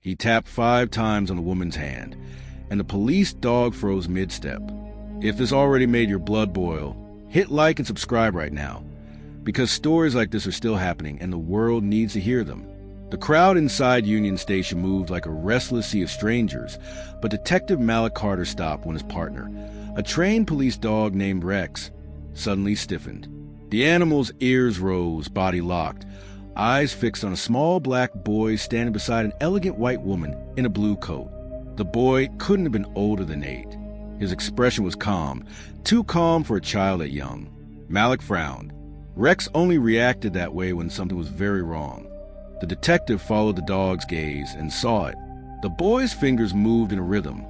He tapped 5 times on the woman's hand, and the police dog froze mid-step. If this already made your blood boil, hit like and subscribe right now, because stories like this are still happening and the world needs to hear them. The crowd inside Union Station moved like a restless sea of strangers, but Detective Malik Carter stopped when his partner, a trained police dog named Rex, suddenly stiffened. The animal's ears rose, body locked, eyes fixed on a small black boy standing beside an elegant white woman in a blue coat. The boy couldn't have been older than 8. His expression was calm, too calm for a child that young. Malik frowned. Rex only reacted that way when something was very wrong. The detective followed the dog's gaze and saw it. The boy's fingers moved in a rhythm.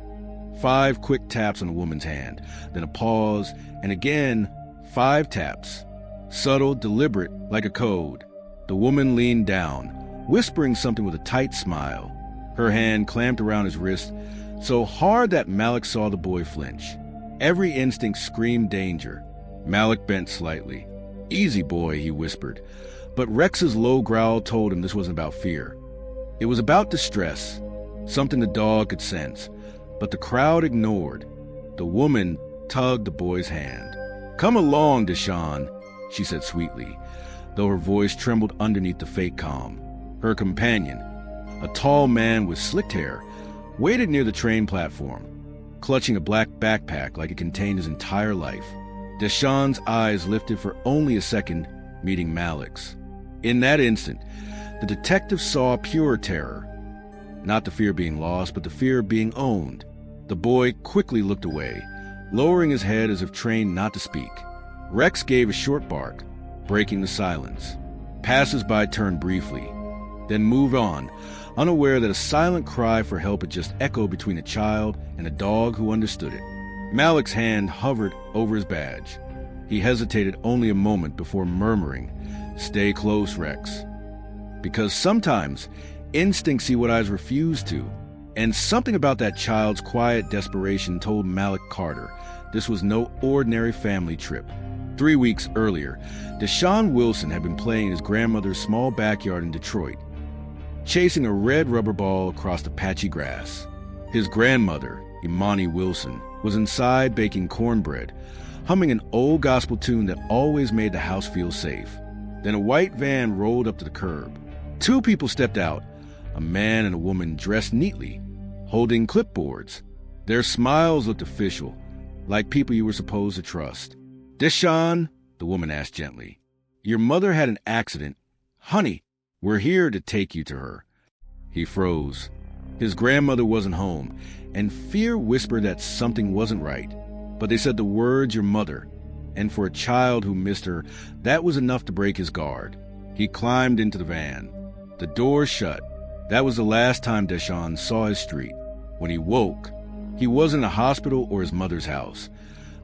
5 quick taps on the woman's hand, then a pause, and again 5 taps. Subtle, deliberate, like a code. The woman leaned down, whispering something with a tight smile. Her hand clamped around his wrist, so hard that Malik saw the boy flinch. Every instinct screamed danger. Malik bent slightly. "Easy, boy," he whispered. But Rex's low growl told him this wasn't about fear. It was about distress, something the dog could sense. But the crowd ignored. The woman tugged the boy's hand. "Come along, Deshawn," she said sweetly, though her voice trembled underneath the fake calm. Her companion, a tall man with slicked hair, waited near the train platform, clutching a black backpack like it contained his entire life. Deshawn's eyes lifted for only a second, meeting Malik's. In that instant, the detective saw pure terror. Not the fear of being lost, but the fear of being owned. The boy quickly looked away, lowering his head as if trained not to speak. Rex gave a short bark, breaking the silence. Passers-by turned briefly, then moved on, unaware that a silent cry for help had just echoed between a child and a dog who understood it. Malik's hand hovered over his badge. He hesitated only a moment before murmuring, "Stay close, Rex." Because sometimes instincts see what eyes refuse to, and something about that child's quiet desperation told Malik Carter this was no ordinary family trip. 3 weeks earlier, Deshawn Wilson had been playing in his grandmother's small backyard in Detroit, chasing a red rubber ball across the patchy grass. His grandmother, Imani Wilson, was inside baking cornbread, humming an old gospel tune that always made the house feel safe. Then a white van rolled up to the curb. 2 people stepped out, a man and a woman dressed neatly, holding clipboards. Their smiles looked official, like people you were supposed to trust. "Deshawn," the woman asked gently, "your mother had an accident. Honey, we're here to take you to her." He froze. His grandmother wasn't home, and fear whispered that something wasn't right. But they said the words, "your mother," and for a child who missed her, that was enough to break his guard. He climbed into the van. The door shut. That was the last time Deshawn saw his street. When he woke, he wasn't in a hospital or his mother's house,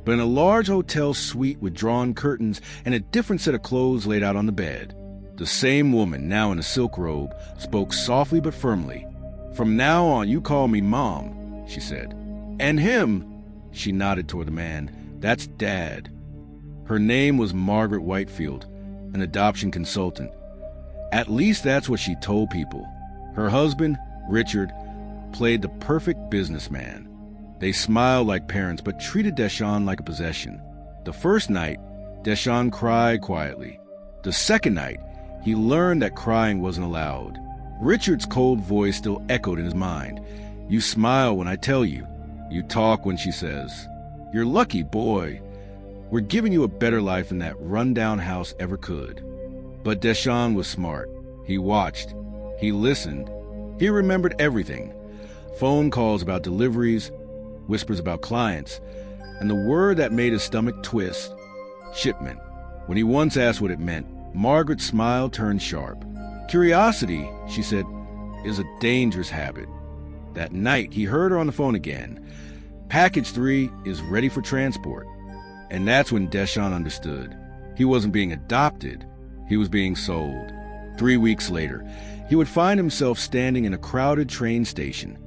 but in a large hotel suite with drawn curtains and a different set of clothes laid out on the bed. The same woman, now in a silk robe, spoke softly but firmly. "From now on, you call me Mom," she said. "And him," she nodded toward the man, "that's Dad." Her name was Margaret Whitefield, an adoption consultant. At least that's what she told people. Her husband, Richard, played the perfect businessman. They smiled like parents, but treated Deshawn like a possession. The first night, Deshawn cried quietly. The second night, he learned that crying wasn't allowed. Richard's cold voice still echoed in his mind. "You smile when I tell you. You talk when she says. You're lucky, boy. We're giving you a better life than that rundown house ever could." But Deshawn was smart. He watched. He listened. He remembered everything. Phone calls about deliveries, whispers about clients, and the word that made his stomach twist, shipment. When he once asked what it meant, Margaret's smile turned sharp. "Curiosity," she said, "is a dangerous habit." That night, he heard her on the phone again. "Package 3 is ready for transport." And that's when Deshawn understood. He wasn't being adopted. He was being sold. 3 weeks later, he would find himself standing in a crowded train station,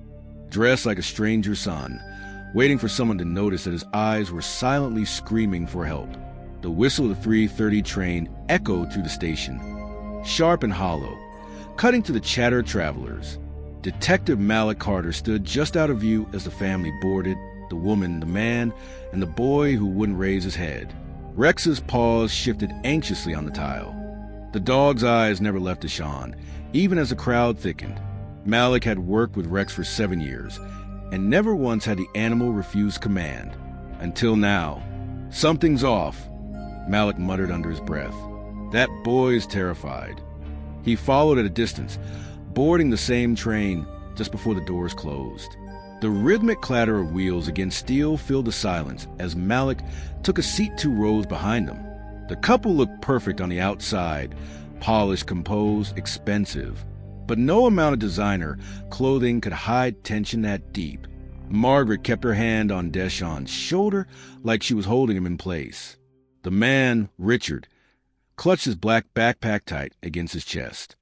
dressed like a stranger's son, waiting for someone to notice that his eyes were silently screaming for help. The whistle of the 3:30 train echoed through the station, sharp and hollow, cutting to the chatter of travelers. Detective Malik Carter stood just out of view as the family boarded, the woman, the man, and the boy who wouldn't raise his head. Rex's paws shifted anxiously on the tile. The dog's eyes never left Deshawn, even as the crowd thickened. Malik had worked with Rex for 7 years, and never once had the animal refused command. Until now. Something's off, Malik muttered under his breath. That boy's terrified. He followed at a distance, boarding the same train just before the doors closed. The rhythmic clatter of wheels against steel filled the silence as Malik took a seat 2 rows behind them. The couple looked perfect on the outside, polished, composed, expensive. But no amount of designer clothing could hide tension that deep. Margaret kept her hand on Deshawn's shoulder like she was holding him in place. The man, Richard, clutched his black backpack tight against his chest.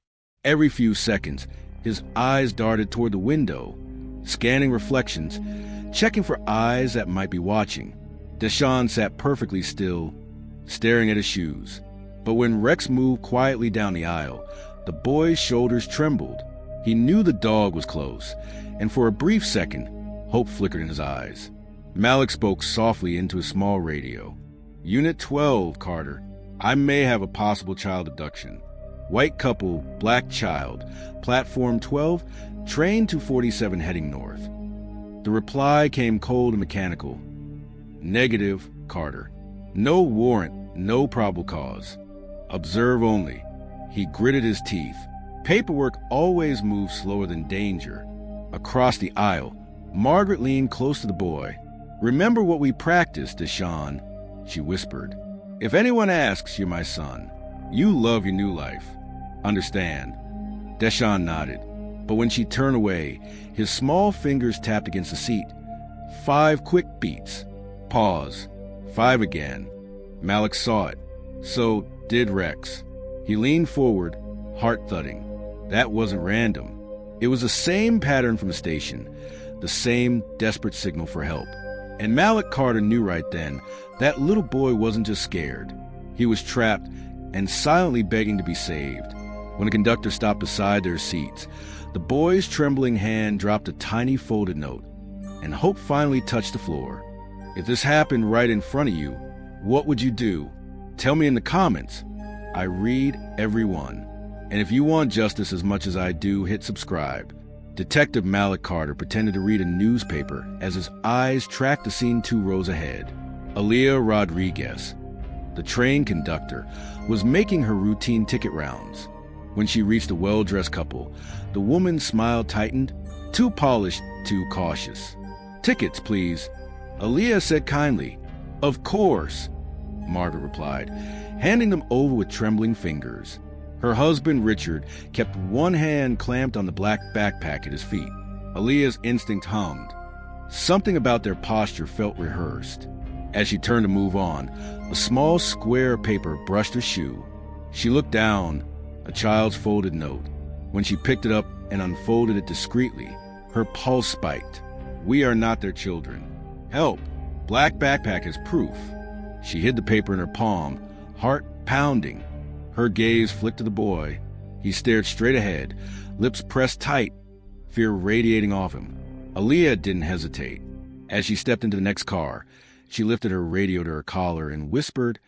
Every few seconds, his eyes darted toward the window, scanning reflections, checking for eyes that might be watching. Deshawn sat perfectly still, staring at his shoes. But when Rex moved quietly down the aisle, the boy's shoulders trembled. He knew the dog was close, and for a brief second, hope flickered in his eyes. Malik spoke softly into his small radio. Unit 12, Carter. I may have a possible child abduction. White couple, black child. Platform 12, train 247 heading north. The reply came cold and mechanical. Negative, Carter. No warrant, no probable cause. Observe only. He gritted his teeth. Paperwork always moves slower than danger. Across the aisle, Margaret leaned close to the boy. Remember what we practiced, Deshawn, she whispered. If anyone asks, you're my son. You love your new life. Understand? Deshawn nodded, but when she turned away, his small fingers tapped against the seat. 5 quick beats. Pause. 5 again. Malik saw it. So did Rex. He leaned forward, heart thudding. That wasn't random. It was the same pattern from the station, the same desperate signal for help. And Malik Carter knew right then that little boy wasn't just scared. He was trapped and silently begging to be saved. When the conductor stopped beside their seats, the boy's trembling hand dropped a tiny folded note, and hope finally touched the floor. If this happened right in front of you, what would you do? Tell me in the comments. I read every one. And if you want justice as much as I do, hit subscribe. Detective Malik Carter pretended to read a newspaper as his eyes tracked the scene 2 rows ahead. Aaliyah Rodriguez, the train conductor, was making her routine ticket rounds. When she reached a well-dressed couple, the woman's smile tightened, too polished, too cautious. Tickets, please. Aaliyah said kindly. Of course, Margaret replied, handing them over with trembling fingers. Her husband, Richard, kept one hand clamped on the black backpack at his feet. Aaliyah's instinct hummed. Something about their posture felt rehearsed. As she turned to move on, a small square of paper brushed her shoe. She looked down, a child's folded note. When she picked it up and unfolded it discreetly, her pulse spiked. We are not their children. Help! Black backpack is proof. She hid the paper in her palm, heart pounding. Her gaze flicked to the boy. He stared straight ahead, lips pressed tight, fear radiating off him. Aaliyah didn't hesitate. As she stepped into the next car, she lifted her radio to her collar and whispered,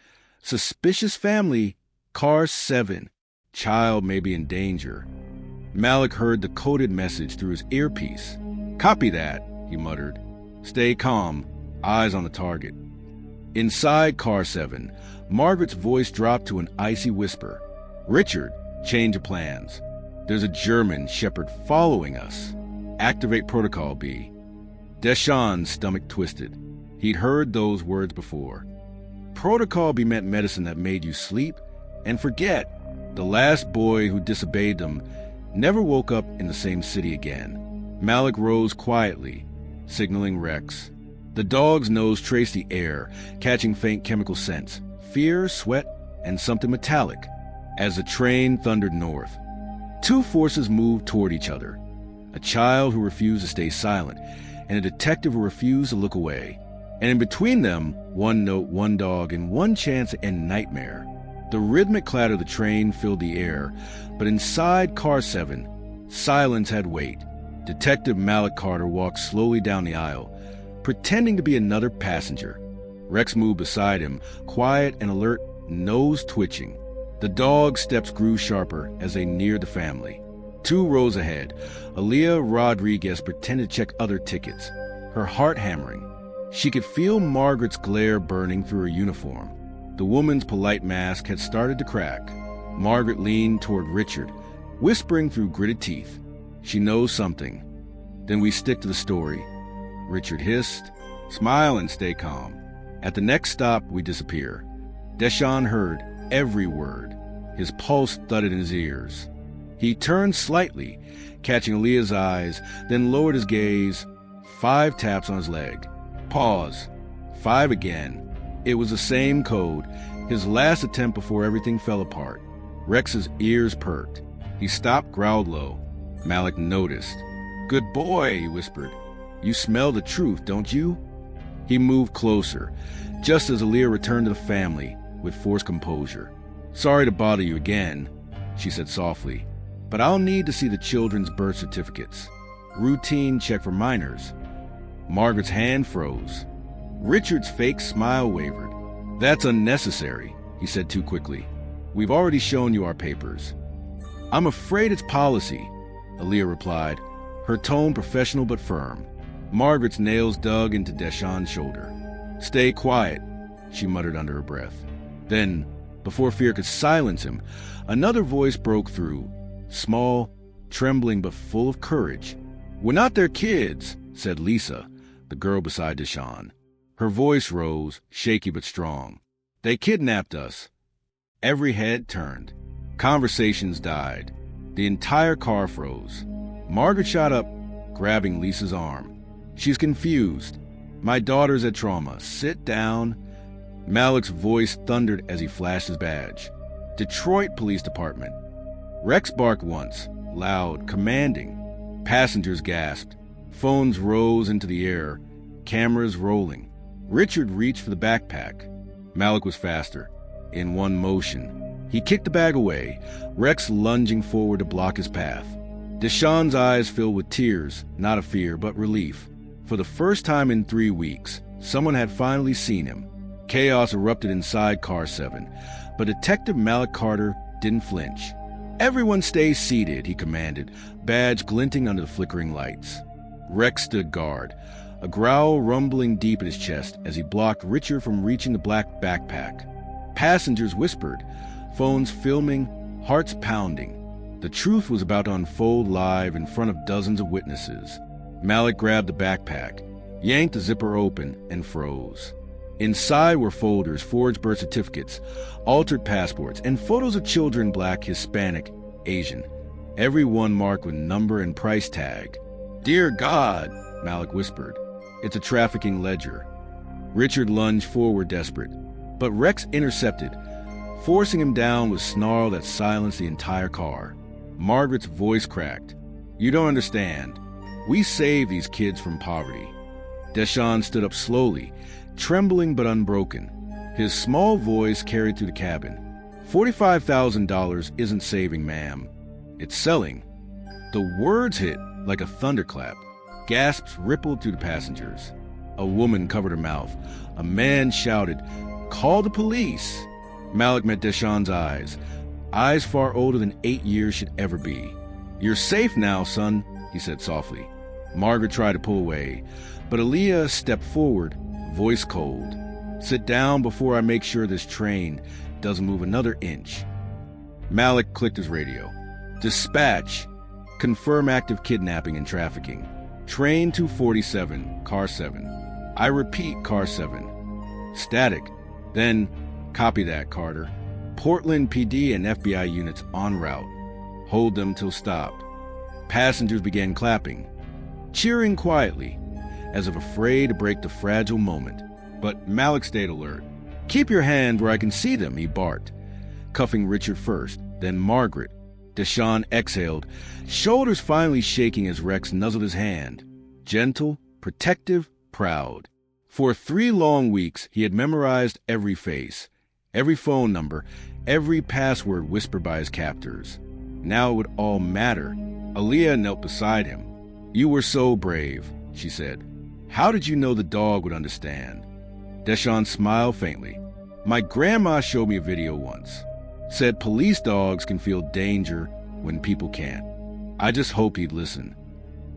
"Suspicious family, car 7. Child may be in danger." Malik heard the coded message through his earpiece. "Copy that," he muttered. "Stay calm, eyes on the target." Inside car 7, Margaret's voice dropped to an icy whisper. "Richard, change of plans. There's a German shepherd following us. Activate Protocol B." Deshawn's stomach twisted. He'd heard those words before. Protocol B meant medicine that made you sleep and forget. The last boy who disobeyed them never woke up in the same city again. Malik rose quietly, signaling Rex. The dog's nose traced the air, catching faint chemical scents, fear, sweat, and something metallic, as the train thundered north. 2 forces moved toward each other, a child who refused to stay silent, and a detective who refused to look away. And in between them, 1 note, 1 dog, and 1 chance to end nightmare. The rhythmic clatter of the train filled the air, but inside car 7, silence had weight. Detective Malik Carter walked slowly down the aisle, pretending to be another passenger. Rex moved beside him, quiet and alert, nose twitching. The dog's steps grew sharper as they neared the family. 2 rows ahead, Aaliyah Rodriguez pretended to check other tickets, her heart hammering. She could feel Margaret's glare burning through her uniform. The woman's polite mask had started to crack. Margaret leaned toward Richard, whispering through gritted teeth, "She knows something." "Then we stick to the story." Richard hissed, "Smile and stay calm." At the next stop, we disappear. Deshawn heard every word. His pulse thudded in his ears. He turned slightly, catching Aaliyah's eyes, then lowered his gaze. 5 taps on his leg. Pause. 5 again. It was the same code, his last attempt before everything fell apart. Rex's ears perked. He stopped, growled low. Malik noticed. "Good boy," he whispered. "You smell the truth, don't you?" He moved closer, just as Aaliyah returned to the family with forced composure. "Sorry to bother you again," she said softly, "but I'll need to see the children's birth certificates. Routine check for minors." Margaret's hand froze. Richard's fake smile wavered. "That's unnecessary," he said too quickly. "We've already shown you our papers." "I'm afraid it's policy," Aaliyah replied, her tone professional but firm. Margaret's nails dug into Deshawn's shoulder. "Stay quiet," she muttered under her breath. Then, before fear could silence him, another voice broke through, small, trembling but full of courage. "We're not their kids," said Lisa, the girl beside Deshawn. Her voice rose, shaky but strong. "They kidnapped us." Every head turned. Conversations died. The entire car froze. Margaret shot up, grabbing Lisa's arm. "She's confused. My daughter's at trauma. Sit down." Malik's voice thundered as he flashed his badge. "Detroit Police Department." Rex barked once, loud, commanding. Passengers gasped. Phones rose into the air, cameras rolling. Richard reached for the backpack. Malik was faster. In one motion, he kicked the bag away, Rex lunging forward to block his path. Deshawn's eyes filled with tears, not of fear, but relief. For the first time in 3 weeks, someone had finally seen him. Chaos erupted inside Car 7, but Detective Malik Carter didn't flinch. "Everyone stay seated," he commanded, badge glinting under the flickering lights. Rex stood guard, a growl rumbling deep in his chest as he blocked Richard from reaching the black backpack. Passengers whispered, phones filming, hearts pounding. The truth was about to unfold live in front of dozens of witnesses. Malik grabbed the backpack, yanked the zipper open, and froze. Inside were folders, forged birth certificates, altered passports, and photos of children Black, Hispanic, Asian, every one marked with number and price tag. "Dear God," Malik whispered. "It's a trafficking ledger." Richard lunged forward desperate, but Rex intercepted, forcing him down with a snarl that silenced the entire car. Margaret's voice cracked. "You don't understand. We saved these kids from poverty." Deshawn stood up slowly, trembling but unbroken. His small voice carried through the cabin. $45,000 isn't saving, ma'am. It's selling." The words hit like a thunderclap. Gasps rippled through the passengers. A woman covered her mouth. A man shouted, "Call the police!" Malik met Deshawn's eyes far older than 8 years should ever be. "You're safe now, son," he said softly. Margaret tried to pull away, but Aaliyah stepped forward, voice cold. "Sit down before I make sure this train doesn't move another inch." Malik clicked his radio. "Dispatch. Confirm active kidnapping and trafficking. Train 247, Car 7. I repeat, Car 7. Static. Then, copy that, Carter. Portland PD and FBI units en route. Hold them till stopped." Passengers began clapping, cheering quietly, as if afraid to break the fragile moment. But Malik stayed alert. "Keep your hand where I can see them," he barked, cuffing Richard first, then Margaret. Deshawn exhaled, shoulders finally shaking as Rex nuzzled his hand. Gentle, protective, proud. For 3 long weeks, he had memorized every face, every phone number, every password whispered by his captors. Now it would all matter. Aaliyah knelt beside him. "You were so brave," she said. "How did you know the dog would understand?" Deshawn smiled faintly. "My grandma showed me a video once. Said police dogs can feel danger when people can't. I just hoped he'd listen."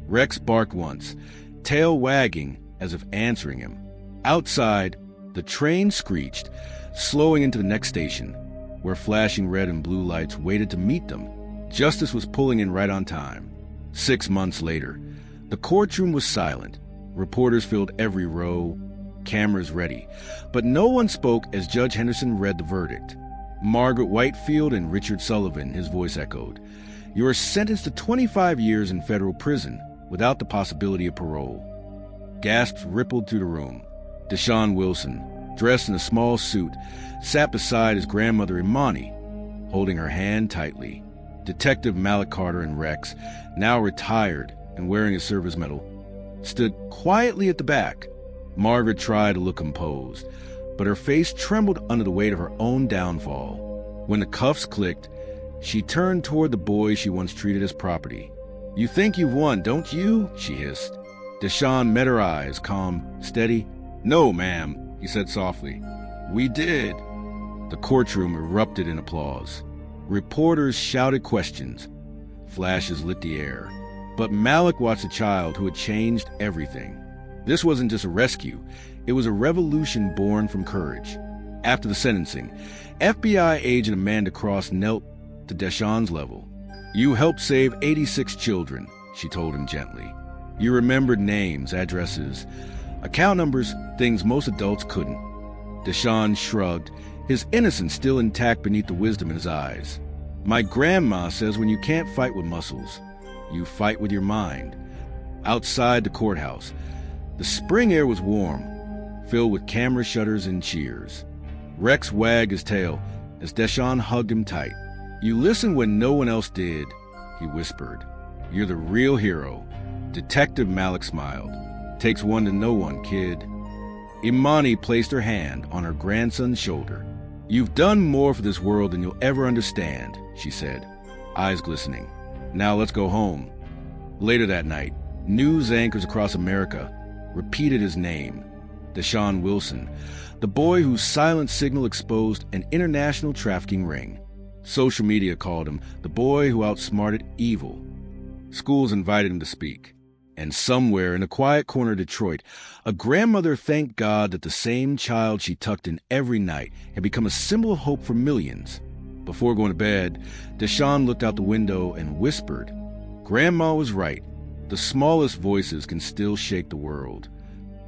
Rex barked once, tail wagging as if answering him. Outside, the train screeched, slowing into the next station, where flashing red and blue lights waited to meet them. Justice was pulling in right on time. 6 months later, the courtroom was silent. Reporters filled every row, cameras ready, but no one spoke as Judge Henderson read the verdict. "Margaret Whitefield and Richard Sullivan," his voice echoed. "You are sentenced to 25 years in federal prison without the possibility of parole." Gasps rippled through the room. Deshawn Wilson, dressed in a small suit, sat beside his grandmother Imani, holding her hand tightly. Detective Malik Carter and Rex, now retired and wearing his service medal, stood quietly at the back. Margaret tried to look composed, but her face trembled under the weight of her own downfall. When the cuffs clicked, she turned toward the boy she once treated as property. "You think you've won, don't you?" she hissed. Deshawn met her eyes, calm, steady. "No, ma'am," he said softly. "We did." The courtroom erupted in applause. Reporters shouted questions. Flashes lit the air. But Malik watched a child who had changed everything. This wasn't just a rescue. It was a revolution born from courage. After the sentencing, FBI agent Amanda Cross knelt to Deshawn's level. "You helped save 86 children," she told him gently. "You remembered names, addresses, account numbers, things most adults couldn't." Deshawn shrugged, his innocence still intact beneath the wisdom in his eyes. "My grandma says when you can't fight with muscles, you fight with your mind." Outside the courthouse, the spring air was warm, filled with camera shutters and cheers. Rex wagged his tail as Deshawn hugged him tight. "You listened when no one else did," he whispered. "You're the real hero." Detective Malik smiled. "Takes one to know one, kid." Imani placed her hand on her grandson's shoulder. "You've done more for this world than you'll ever understand," she said, eyes glistening. "Now let's go home." Later that night, news anchors across America repeated his name, Deshawn Wilson, the boy whose silent signal exposed an international trafficking ring. Social media called him the boy who outsmarted evil. Schools invited him to speak. And somewhere in a quiet corner of Detroit, a grandmother thanked God that the same child she tucked in every night had become a symbol of hope for millions. Before going to bed, Deshawn looked out the window and whispered, "Grandma was right. The smallest voices can still shake the world."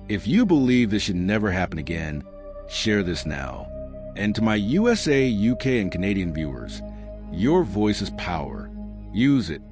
If you believe this should never happen again, share this now. And to my USA, UK, and Canadian viewers, your voice is power. Use it.